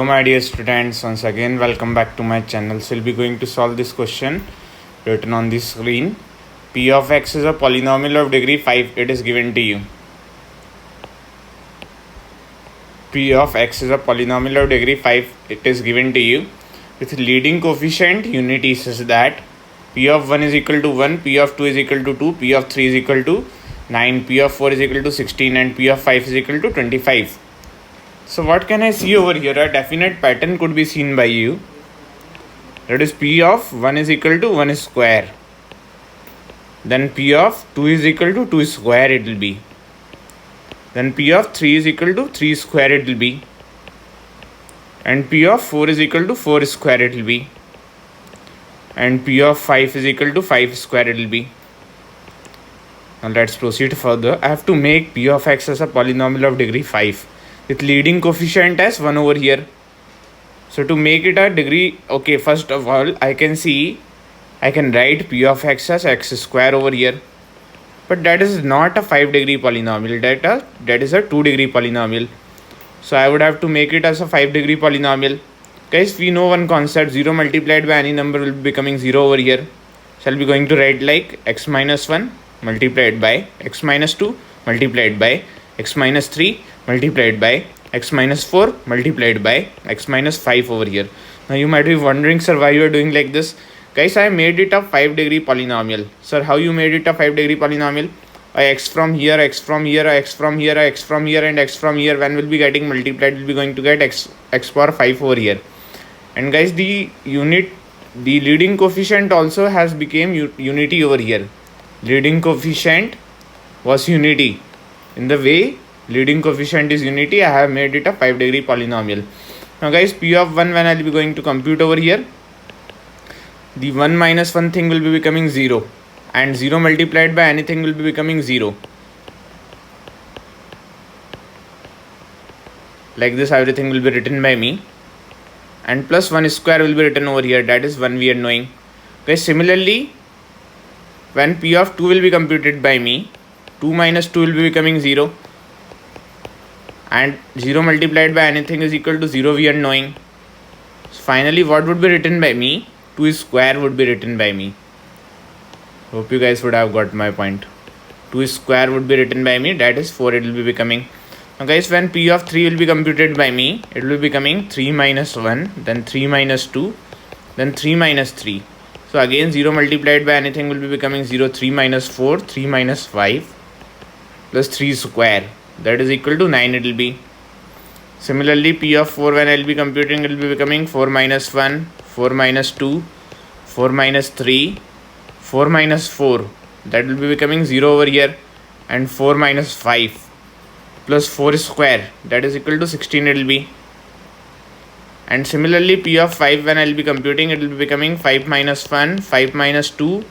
Hello my dear students, once again welcome back to my channel. So we'll be going to solve this question written on the screen. P of x is a polynomial of degree 5. It is given to you. P of x is a polynomial of degree 5. It is given to you with leading coefficient unity such that P of 1 is equal to 1, P of 2 is equal to 2, P of 3 is equal to 9, P of 4 is equal to 16 and P of 5 is equal to 25. So what can I see over here? A definite pattern could be seen by you. That is P of 1 is equal to 1 square. Then P of 2 is equal to 2 square it will be. Then P of 3 is equal to 3 square it will be. And P of 4 is equal to 4 square it will be. And P of 5 is equal to 5 square it will be. Now let's proceed further. I have to make P of x as a polynomial of degree 5 with leading coefficient as 1 over here. So to make it a degree, okay, first of all I can write P of x as x square over here. But that is not a 5 degree polynomial, that is a 2 degree polynomial. So I would have to make it as a 5 degree polynomial. Guys, we know one concept, 0 multiplied by any number will be becoming 0 over here. Shall be going to write like x minus 1 multiplied by x minus 2 multiplied by x minus 3 multiplied by x minus 4 multiplied by x minus 5 over here. Now you might be wondering, sir, why you are doing like this? Guys, I made it a 5 degree polynomial. Sir, how you made it a 5 degree polynomial? X from here, x from here, x from here, x from here and x from here, when will be getting multiplied, will be going to get x power 5 over here. And guys, the leading coefficient also has became unity over here. Leading coefficient was unity. In the way leading coefficient is unity, I have made it a 5 degree polynomial. Now guys, P of 1, when I will be going to compute over here, the 1 minus 1 thing will be becoming 0 and 0 multiplied by anything will be becoming 0. Like this everything will be written by me, and plus 1 square will be written over here, that is 1 we are knowing. Guys, similarly when P of 2 will be computed by me, 2 minus 2 will be becoming 0 and 0 multiplied by anything is equal to 0 we are knowing. So finally what would be written by me? 2 square would be written by me. Hope you guys would have got my point. 2 square would be written by me, that is 4 it will be becoming. Now guys, when P of 3 will be computed by me, it will be becoming 3 minus 1, then 3 minus 2, then 3 minus 3. So again 0 multiplied by anything will be becoming 0, 3 minus 4, 3 minus 5 plus 3 square, that is equal to 9 it will be. Similarly P of 4, when I will be computing, it will be becoming 4 minus 1, 4 minus 2, 4 minus 3, 4 minus 4, that will be becoming 0 over here, and 4 minus 5 plus 4 square, that is equal to 16 it will be. And similarly P of 5, when I will be computing, it will be becoming 5 minus 1, 5 minus 2,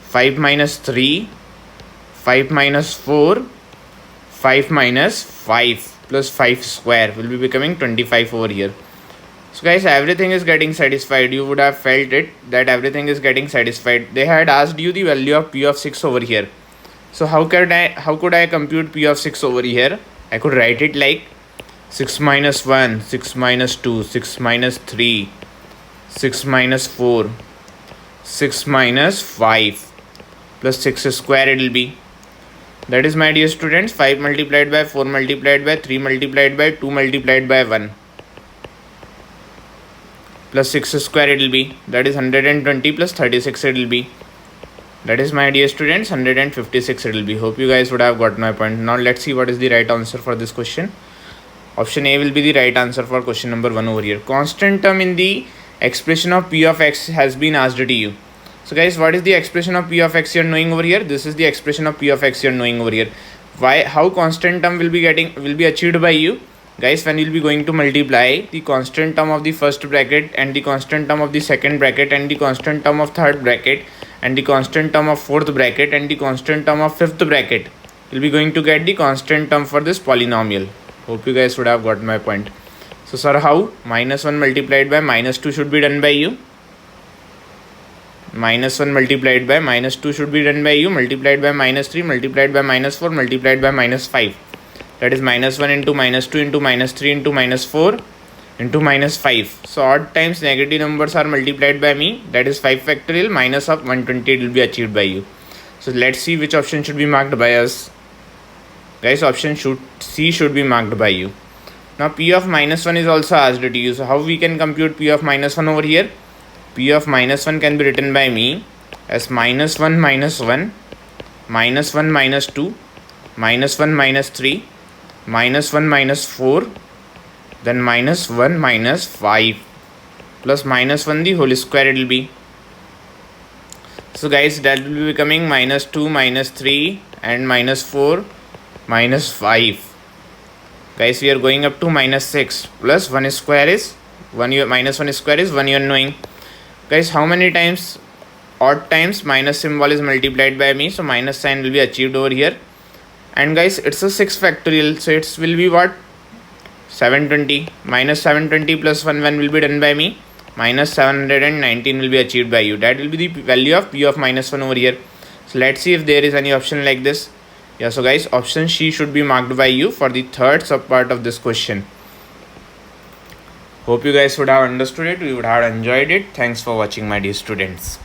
5 minus 3, 5 minus 4, 5 minus 5 plus 5 square will be becoming 25 over here. So guys, everything is getting satisfied. You would have felt it that everything is getting satisfied. They had asked you the value of P of 6 over here. So how could I compute P of 6 over here? I could write it like 6 minus 1, 6 minus 2, 6 minus 3, 6 minus 4, 6 minus 5 plus 6 square it will be. That is, my dear students, 5 multiplied by 4 multiplied by 3 multiplied by 2 multiplied by 1 plus 6 square it will be, that is 120 plus 36 it will be. That is, my dear students, 156 it will be. Hope you guys would have got my point. Now let's see what is the right answer for this question. Option A will be the right answer for question number 1 over here. Constant term in the expression of P of x has been asked to you. So guys, what is the expression of P of x you are knowing over here? This is the expression of P of x you are knowing over here. How constant term will be achieved by you? Guys, when you will be going to multiply the constant term of the first bracket and the constant term of the second bracket and the constant term of third bracket and the constant term of fourth bracket and the constant term of fifth bracket, you will be going to get the constant term for this polynomial. Hope you guys would have got my point. So sir, how? Minus 1 multiplied by minus 2 should be done by you. Minus 1 multiplied by minus 2 should be done by you, multiplied by minus 3 multiplied by minus 4 multiplied by minus 5. That is minus 1 into minus 2 into minus 3 into minus 4 into minus 5. So odd times negative numbers are multiplied by me, that is 5 factorial minus of 120, it will be achieved by you. So let's see which option should be marked by us. Guys, option C should be marked by you. Now P of minus 1 is also asked to you. So how we can compute P of minus 1 over here? P of minus 1 can be written by me as minus 1 minus 1, minus 1 minus 2, minus 1 minus 3, minus 1 minus 4, then minus 1 minus 5 plus minus 1 the whole square it will be. So guys, that will be becoming minus 2 minus 3 and minus 4 minus 5. Guys, we are going up to minus 6 plus 1 square is 1, minus 1 square is 1 you are knowing. Guys, how many times odd times minus symbol is multiplied by me, so minus sign will be achieved over here. And guys, it's a 6 factorial, so it will be what? 720. Minus 720 plus 1 will be done by me. Minus 719 will be achieved by you. That will be the value of P of minus 1 over here. So let's see if there is any option like this. Yeah, so guys, option C should be marked by you for the third sub part of this question. Hope you guys would have understood it, you would have enjoyed it. Thanks for watching, my dear students.